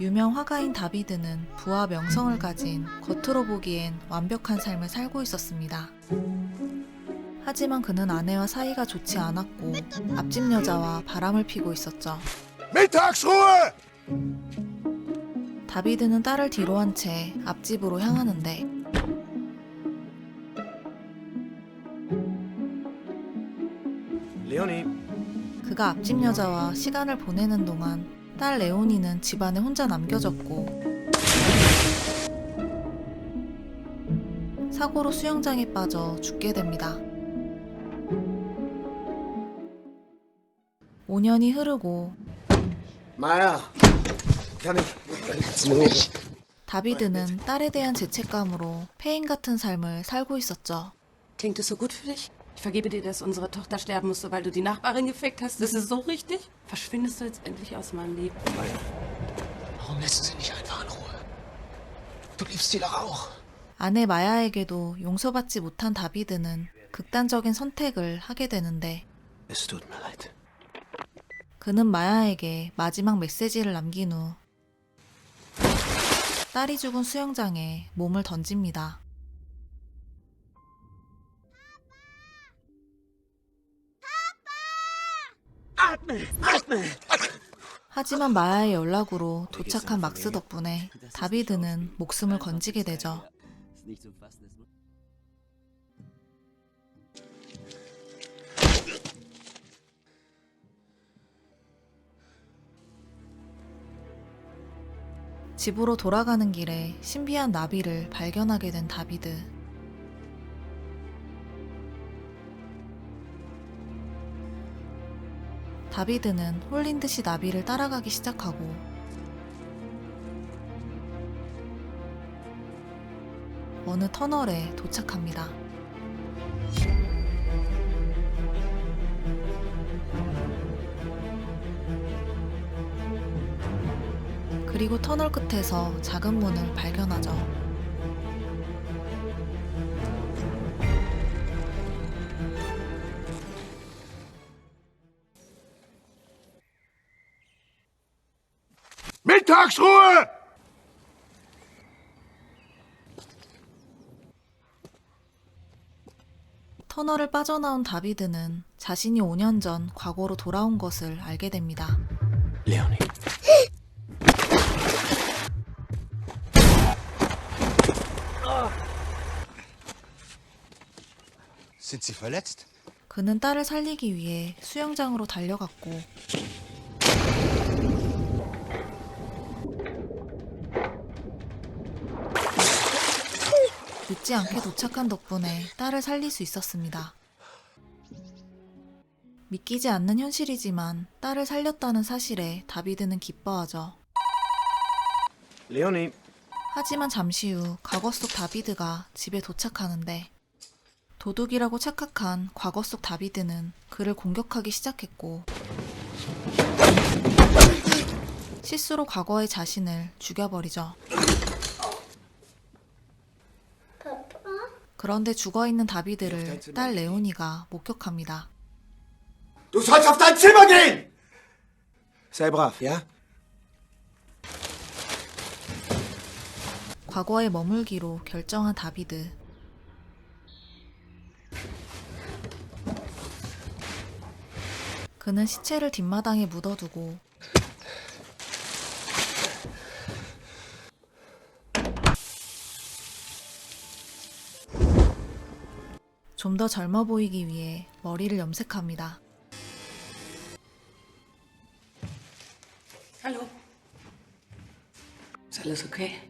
유명 화가인 다비드는 부와 명성을 가진 겉으로 보기엔 완벽한 삶을 살고 있었습니다. 하지만 그는 아내와 사이가 좋지 않았고 앞집 여자와 바람을 피고 있었죠. Mittagsruhe! 다비드는 딸을 뒤로 한 채 앞집으로 향하는데 Leonie, 그가 앞집 여자와 시간을 보내는 동안 딸 레오니는 집안에 혼자 남겨졌고 사고로 수영장에 빠져 죽게 됩니다. 5년이 흐르고 Maya, kann ich... 다비드는 딸에 대한 죄책감으로 폐인 같은 삶을 살고 있었죠. Klingt es so gut für dich? Ich vergebe dir, dass unsere Tochter sterben musste, weil du die Nachbarin gefickt hast. Das ist so richtig? Verschwindest du jetzt endlich aus meinem Leben? Warum lässt du sie nicht einfach in Ruhe? Du liebst sie doch auch. 아내 마야에게도 용서받지 못한 다비드는 극단적인 선택을 하게 되는데 Es tut mir leid. 그는 마야에게 마지막 메시지를 남긴 후 딸이 죽은 수영장에 몸을 던집니다. 하지만 마야의 연락으로 도착한 막스 덕분에 다비드는 목숨을 건지게 되죠. 집으로 돌아가는 길에 신비한 나비를 발견하게 된 다비드. 다비드는 홀린 듯이 나비를 따라가기 시작하고 어느 터널에 도착합니다. 그리고 터널 끝에서 작은 문을 발견하죠. Mittagsruhe! 터널을 빠져나온 다비드는 자신이 5년 전 과거로 돌아온 것을 알게 됩니다. Leonie. Sind Sie verletzt? 그는 딸을 살리기 위해 수영장으로 달려갔고 늦지 않게 도착한 덕분에 딸을 살릴 수 있었습니다. 믿기지 않는 현실이지만 딸을 살렸다는 사실에 다비드는 기뻐하죠. Leonie. 하지만 잠시 후 과거 속 다비드가 집에 도착하는데 도둑이라고 착각한 과거 속 다비드는 그를 공격하기 시작했고 실수로 과거의 자신을 죽여버리죠. 그런데 죽어있는 다비드를 딸 레오니가 목격합니다. Du sollst auf dein Zimmer gehen! Sei brav, ja? 과거에 머물기로 결정한 다비드. 그는 시체를 뒷마당에 묻어두고 좀 더 젊어 보이기 위해 머리를 염색합니다. Hallo? Ist alles okay?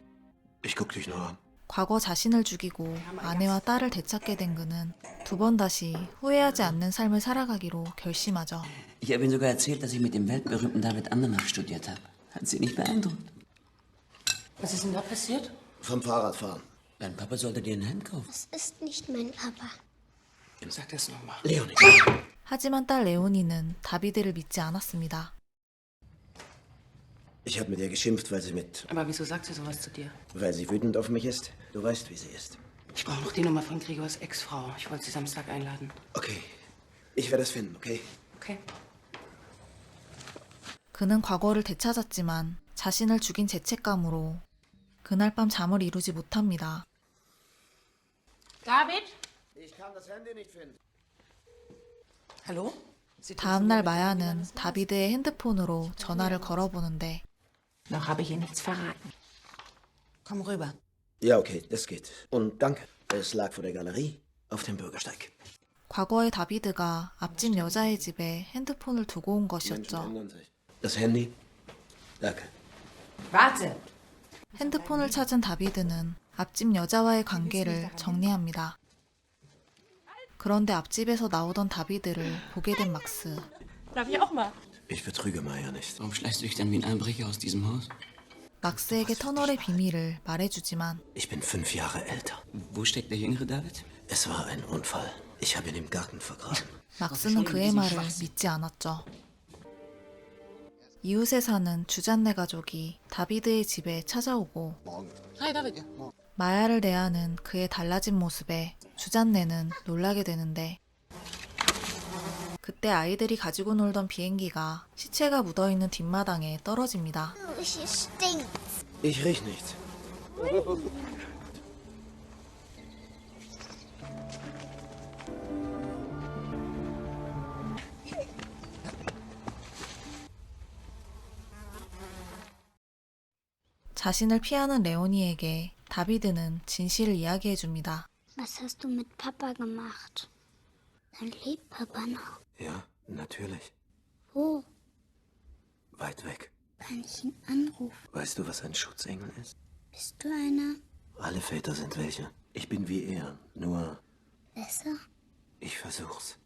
Ich guck dich nur an. 과거 자신을 죽이고 아내와 딸을 되찾게 된 그는 두 번 다시 후회하지 않는 삶을 살아가기로 결심하죠. Ich habe Ihnen sogar erzählt, dass ich mit dem weltberühmten David Andernach studiert habe. Hat Sie nicht beeindruckt? Was ist denn da passiert? Vom Fahrradfahren. Dein Papa sollte dir ein Hemd kaufen. Das ist nicht mein Papa. Sag das nochmal. Leonie. 하지만 딸 레오니는 다비드를 믿지 않았습니다. Ich habe mit ihr geschimpft, weil sie Aber wieso sagt sie sowas zu dir? weil sie wütend auf mich ist. Du weißt, wie sie ist. Ich brauche noch die Nummer von Gregors Ex-Frau. Ich wollte sie Samstag einladen. Okay, ich werde es finden, okay? Okay. 그는 과거를 되찾았지만 자신을 죽인 죄책감으로 그날 밤 잠을 이루지 못합니다. David? Ich kann das Handy nicht finden. Hallo? 다음날 마야는 다비드의 핸드폰으로 전화를 걸어보는데 Noch habe ich ihr nichts verraten. Komm rüber. Ja, okay, das geht. Und danke. Es lag vor der Galerie auf dem Bürgersteig. 과거의 다비드가 앞집 여자의 집에 핸드폰을 두고 온 Menschen 것이었죠. ändern sich. Das Handy? Danke. Warte! 핸드폰을 찾은 다비드는 앞집 여자와의 관계를 정리합니다. 그런데 앞집에서 나오던 다비드를 보게 된 막스. Darf ich auch mal? Ich betrüge Maya nicht. Warum schleichst du dich dann wie ein Einbrecher aus diesem Haus? 막스에게 터널의 비밀을 말해주지만 Ich bin 5 Jahre älter. Wo steckt der jüngere David? Es war ein Unfall. Ich habe ihn im Garten vergraben. 막스는 그의 말을 믿지 않았죠. 이웃에 사는 주잔네 가족이 다비드의 집에 찾아오고 Hi, David. 마야를 대하는 그의 달라진 모습에 주잔네는 놀라게 되는데 그때 아이들이 가지고 놀던 비행기가 시체가 묻어있는 뒷마당에 떨어집니다. Hier stinkt's. Ich riech nicht. 자신을 피하는 레오니에게 다비드는 진실을 이야기해줍니다. Was hast du mit Papa gemacht? Dann lebt Papa noch. Ja, natürlich. Wo? Weit weg. Kann ich ihn anrufen? Weißt du, was ein Schutzengel ist? Bist du einer? Alle Väter sind welche. Ich bin wie er. Nur, Besser? ich versuch's.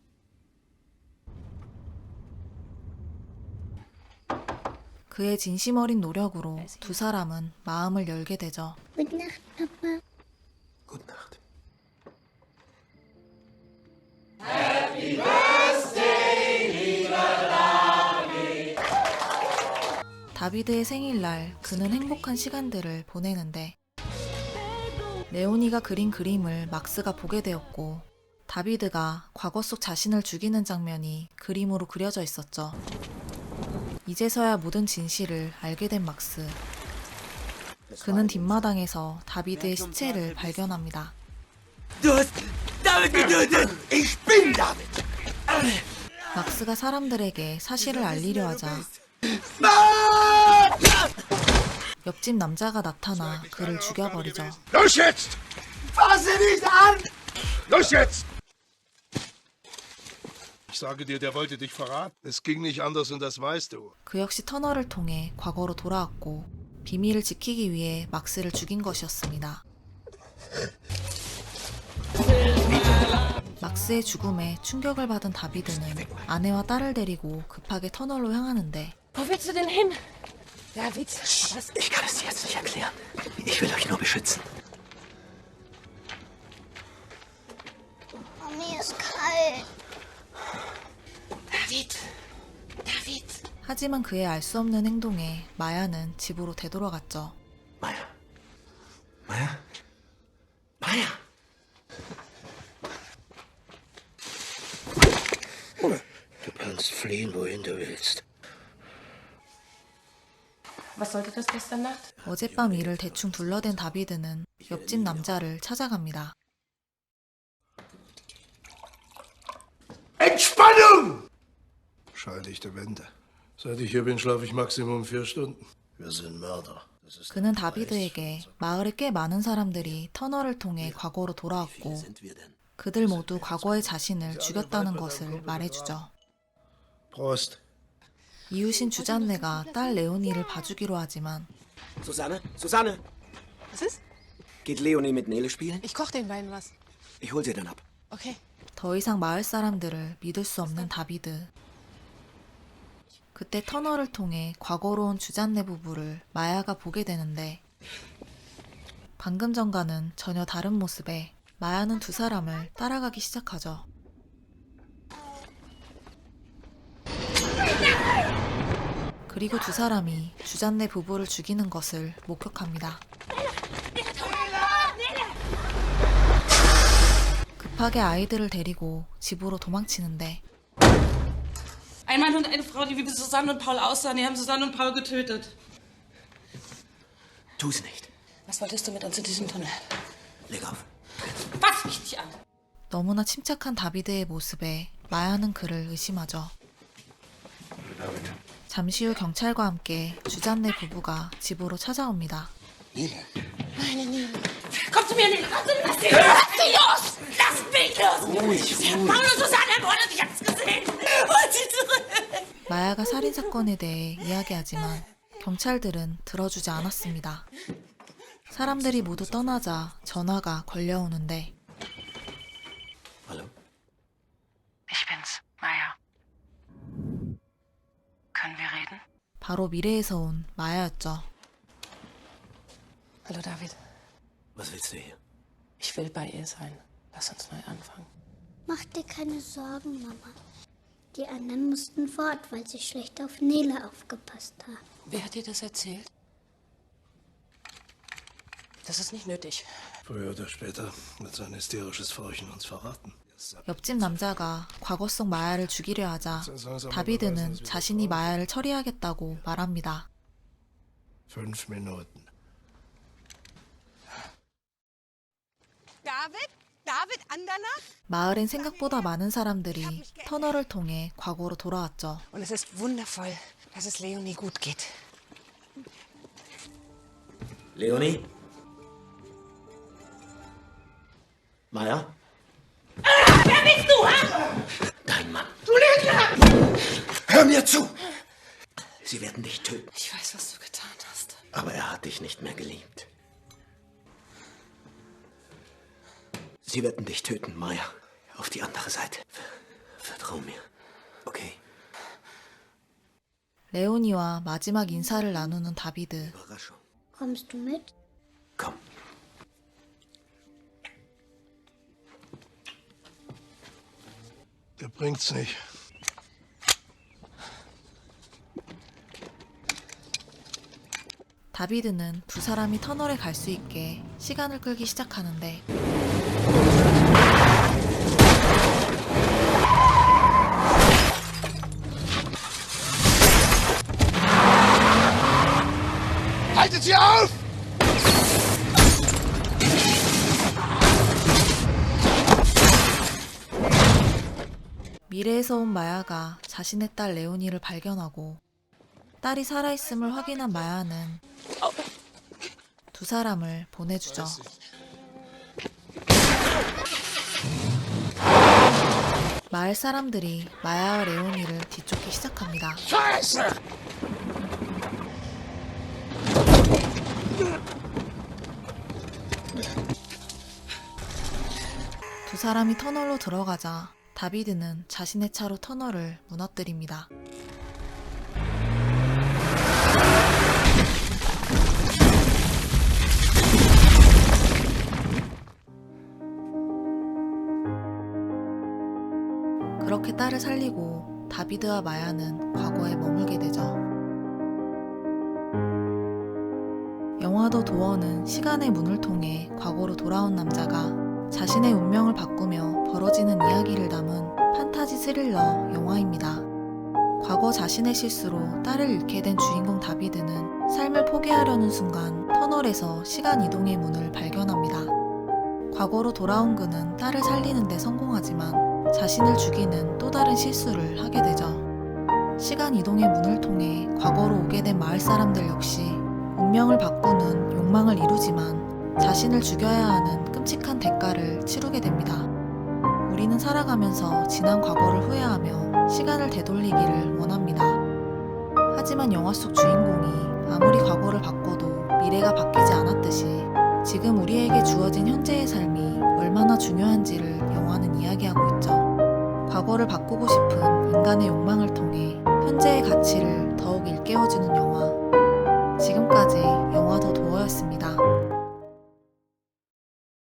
그의 진심 어린 노력으로 두 사람은 마음을 열게 되죠. Gute Nacht, Papa. Gute Nacht. 다비드의 생일날 그는 행복한 시간들을 보내는데 레오니가 그린 그림을 막스가 보게 되었고 다비드가 과거 속 자신을 죽이는 장면이 그림으로 그려져 있었죠. 이제서야 모든 진실을 알게 된 막스. 그는 뒷마당에서 다비드의 시체를 발견합니다. Du hast David getötet! Ich bin David! 막스가 사람들에게 사실을 알리려 하자 옆집 남자가 나타나 그를 죽여버리죠. Los jetzt! Fasse nicht an! Los jetzt! Ich sage dir, der wollte dich verraten. Es ging nicht anders und das weißt du. 그 역시 터널을 통해 과거로 돌아왔고 비밀을 지키기 위해 막스를 죽인 것이었습니다. 막스의 죽음에 충격을 받은 다비드는 아내와 딸을 데리고 급하게 터널로 향하는데 Wo willst du denn hin? David, was? Ich kann es dir jetzt nicht erklären. Ich will euch nur beschützen. Oh, mir ist kalt. David! David! 하지만 그의 알 수 없는 행동에 마야는 집으로 되돌아갔죠. Maya. Maya? Maya! Du kannst fliehen, wohin du willst. Was sollte das gestern Nacht? 어젯밤 일을 대충 둘러댄 다비드는 옆집 남자를 찾아갑니다. Entspannung! Schalldichte Wände. Seit ich hier bin, schlafe ich Maximum 4 Stunden. Wir sind Mörder. Das ist 그는 다비드에게 마을의 꽤 많은 사람들이 터널을 통해 과거로 Wie 돌아왔고 sind wir denn? 그들 모두 과거의 자신을 죽였다는 것을 말해주죠. Prost. 이웃인 주잔네가 딸 레오니를 봐주기로 하지만 Susanne? Susanne! Was ist? Geht Leonie mit Nele spielen? Ich koche den beiden was. Ich hol sie dann ab. Okay. 더 이상 마을 사람들을 믿을 수 없는 다비드. 그때 터널을 통해 과거로 온 주잔네 부부를 마야가 보게 되는데 방금 전과는 전혀 다른 모습에 마야는 두 사람을 따라가기 시작하죠. 그리고 두 사람이 주잔네 부부를 죽이는 것을 목격합니다. 급하게 아이들을 데리고 집으로 도망치는데 Ein Mann und eine Frau, die wie Susanne und Paul aussahen, die haben Susanne und Paul getötet. Tu's nicht. Was wolltest du mit uns in diesem Tunnel? Leg auf. Was mich dich an? 너무나 침착한 다비드의 모습에 마야는 그를 의심하죠. 잠시 후 경찰과 함께 주잔네 부부가 집으로 찾아옵니다. Nele. Meine Nele. Komm zu mir, Nele. Lass sie los! Lass mich los! Paul und Susanne wollen dich jetzt gesehen! Hol sie zurück! 마야가 살인사건에 대해 이야기하지만 경찰들은 들어주지 않았습니다. 사람들이 모두 떠나자 전화가 걸려오는데 Hallo? Ich bin's, Maya. Können wir reden? 바로 미래에서 온 마야였죠. Hallo, David. Was willst du hier? Ich will bei ihr sein. Lass uns neu anfangen. Mach dir keine Sorgen, Mama. Die anderen mussten fort, weil sie schlecht auf Nele aufgepasst haben. Wer hat dir das erzählt? Das ist nicht nötig. Früher oder später wird sein hysterisches Fauchen uns verraten. 옆집 남자가 과거 속 마야를 죽이려 하자 다비드는 자신이 마야를 처리하겠다고 말합니다. 5 Minuten. David Andernach? 마을엔 생각보다 많은 사람들이 터널을 통해 과거로 돌아왔죠. Und es ist wundervoll, dass es Leonie gut geht. Leonie? Maya? Wer bist du, ha? Dein Mann. Du Lügner! Hör mir zu! Sie werden dich töten. Ich weiß, was du getan hast. Aber er hat dich nicht mehr geliebt. Sie werden dich töten, Maya. Auf die andere Seite. Vertrau mir. Okay? 레오니와 마지막 인사를 나누는 다비드. Überraschung. Kommst du mit? Komm. Der bringt's nicht. 다비드는 두 사람이 터널에 갈 수 있게 시간을 끌기 시작하는데 Haltet sie auf! 미래에서 온 마야가 자신의 딸 레오니를 발견하고 딸이 살아있음을 확인한 마야는 두 사람을 보내주죠. 마을 사람들이 마야와 레오니를 뒤쫓기 시작합니다. 두 사람이 터널로 들어가자 다비드는 자신의 차로 터널을 무너뜨립니다. 그렇게 딸을 살리고 다비드와 마야는 과거에 머물게 되죠. 영화도 도어는 시간의 문을 통해 과거로 돌아온 남자가 자신의 운명을 바꾸며 벌어지는 이야기를 담은 판타지 스릴러 영화입니다. 과거 자신의 실수로 딸을 잃게 된 주인공 다비드는 삶을 포기하려는 순간 터널에서 시간 이동의 문을 발견합니다. 과거로 돌아온 그는 딸을 살리는 데 성공하지만 자신을 죽이는 또 다른 실수를 하게 되죠. 시간 이동의 문을 통해 과거로 오게 된 마을 사람들 역시 운명을 바꾸는 욕망을 이루지만 자신을 죽여야 하는 끔찍한 대가를 치르게 됩니다. 우리는 살아가면서 지난 과거를 후회하며 시간을 되돌리기를 원합니다. 하지만 영화 속 주인공이 아무리 과거를 바꿔도 미래가 바뀌지 않았듯이 지금 우리에게 주어진 현재의 삶이 얼마나 중요한지를 영화는 이야기하고 있죠. 과거를 바꾸고 싶은 인간의 욕망을 통해 현재의 가치를 더욱 일깨워주는 영화.